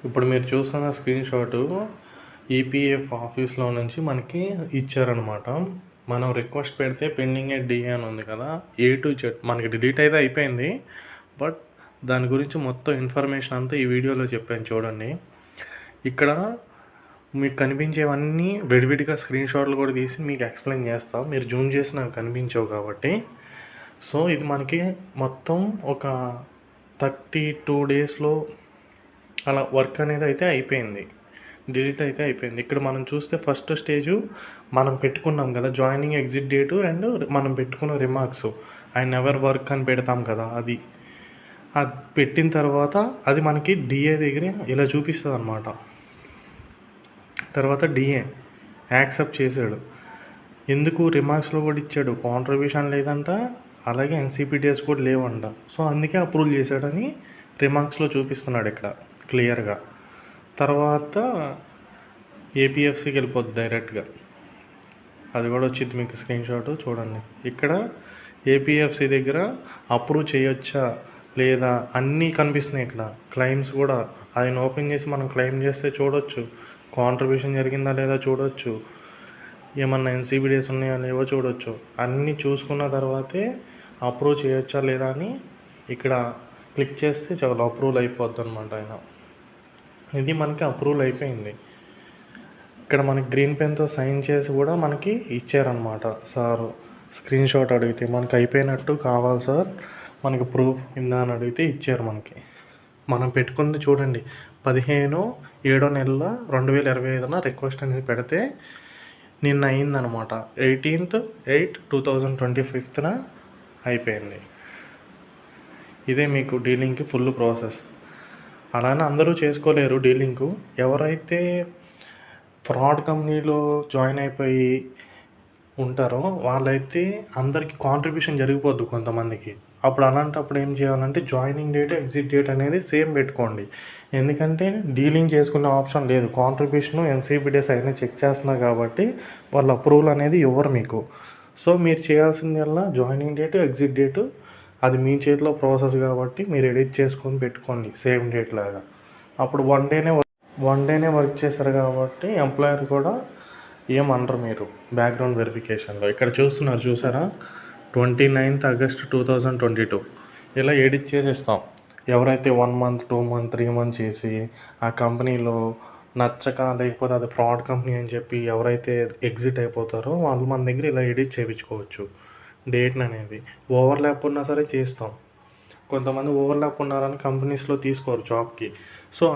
ఇప్పుడు మీరు చూస్తున్న స్క్రీన్ షాటు ఈపీఎఫ్ ఆఫీస్లో నుంచి మనకి ఇచ్చారనమాట. మనం రిక్వెస్ట్ పెడితే పెండింగ్ ఎట్ డిఏ అని ఉంది కదా, ఏ టు జెడ్ మనకి డిలీట్ అయితే అయిపోయింది. బట్ దాని గురించి మొత్తం ఇన్ఫర్మేషన్ అంతా ఈ వీడియోలో చెప్పాను చూడండి. ఇక్కడ మీకు కనిపించేవన్నీ విడివిడిగా స్క్రీన్ షాట్లు కూడా తీసి మీకు ఎక్స్ప్లెయిన్ చేస్తాం. మీరు జూమ్ చేసి నాకు కనిపించవు కాబట్టి. సో ఇది మనకి మొత్తం ఒక 32 డేస్లో అలా వర్క్ అనేది అయితే అయిపోయింది, డిలీట్ అయితే అయిపోయింది. ఇక్కడ మనం చూస్తే ఫస్ట్ స్టేజు మనం పెట్టుకున్నాం కదా జాయినింగ్ ఎగ్జిట్ డేటు అండ్ మనం పెట్టుకున్న రిమార్క్స్, ఐ నెవర్ వర్క్ అని పెడతాం కదా, అది పెట్టిన తర్వాత అది మనకి డిఏ దగ్గర ఇలా చూపిస్తుంది అనమాట. తర్వాత డిఏ యాక్సెప్ట్ చేశాడు. ఎందుకు రిమార్క్స్లో కూడా ఇచ్చాడు, కాంట్రిబ్యూషన్ లేదంట, అలాగే ఎన్సీపీటీఎస్ కూడా లేవంట. సో అందుకే అప్రూవల్ చేశాడని రిమార్క్స్లో చూపిస్తున్నాడు ఇక్కడ క్లియర్గా. తర్వాత ఏపీఎఫ్సీకి వెళ్ళిపోద్ది డైరెక్ట్గా, అది కూడా వచ్చింది మీకు స్క్రీన్ షాట్ చూడండి. ఇక్కడ ఏపీఎఫ్సీ దగ్గర అప్రూవ్ చేయొచ్చా లేదా అన్నీ కనిపిస్తున్నాయి. ఇక్కడ క్లెయిమ్స్ కూడా ఆయన ఓపెన్ చేసి మనం క్లెయిమ్ చేస్తే చూడొచ్చు, కాంట్రిబ్యూషన్ జరిగిందా లేదా చూడొచ్చు, ఏమన్నా ఎన్సీబీడీఎస్ ఉన్నాయా లేవో చూడొచ్చు. అన్నీ చూసుకున్న తర్వాతే అప్రూవ్ చేయొచ్చా లేదా అని ఇక్కడ క్లిక్ చేస్తే చాలా అప్రూవల్ అయిపోద్ది అనమాట ఆయన. ఇది మనకి అప్రూవల్ అయిపోయింది. ఇక్కడ మనకి గ్రీన్ పెన్తో సైన్ చేసి కూడా మనకి ఇచ్చారనమాట సారు. స్క్రీన్ షాట్ అడిగితే మనకి అయిపోయినట్టు కావాలి సార్, మనకి ప్రూఫ్ కింద అని అడిగితే ఇచ్చారు మనకి. మనం పెట్టుకుంది చూడండి 15/7/2025 రిక్వెస్ట్ అనేది పెడితే నిన్న అయిందనమాట. 18/8/2025 అయిపోయింది. ఇదే మీకు డీలింగ్కి ఫుల్ ప్రాసెస్. అలానే అందరూ చేసుకోలేరు డీలింగు. ఎవరైతే ఫ్రాడ్ కంపెనీలో జాయిన్ అయిపోయి ఉంటారో వాళ్ళైతే అందరికీ కాంట్రిబ్యూషన్ జరిగిపోద్దు కొంతమందికి. అప్పుడు అలాంటప్పుడు ఏం చేయాలంటే జాయినింగ్ డేట్ ఎగ్జిట్ డేట్ అనేది సేమ్ పెట్టుకోండి. ఎందుకంటే డీలింగ్ చేసుకునే ఆప్షన్ లేదు, కాంట్రిబ్యూషన్ ఎన్సీబీడీఎస్ అయినా చెక్ చేస్తున్నారు కాబట్టి వాళ్ళ అప్రూవల్ అనేది ఇవ్వరు మీకు. సో మీరు చేయాల్సిందల్లా జాయినింగ్ డేటు ఎగ్జిట్ డేటు అది మీ చేతిలో ప్రాసెస్ కాబట్టి మీరు ఎడిట్ చేసుకొని పెట్టుకోండి సేమ్ డేట్ లాగా. అప్పుడు వన్ డేనే వర్క్ చేశారు కాబట్టి ఎంప్లాయర్ కూడా ఏమనరు మీరు బ్యాక్గ్రౌండ్ వెరిఫికేషన్లో. ఇక్కడ చూసారా 29th August 2022 ఇలా ఎడిట్ చేసేస్తాం. ఎవరైతే 1 month 2 month 3 months చేసి ఆ కంపెనీలో నచ్చక లేకపోతే అది ఫ్రాడ్ కంపెనీ అని చెప్పి ఎవరైతే ఎగ్జిట్ అయిపోతారో వాళ్ళు మన దగ్గర ఇలా ఎడిట్ చేయించుకోవచ్చు డేట్ని అనేది. ఓవర్లాప్ ఉన్నా సరే చేస్తాం. కొంతమంది ఓవర్లాప్ ఉన్నారని కంపెనీస్లో తీసుకోరు జాబ్కి.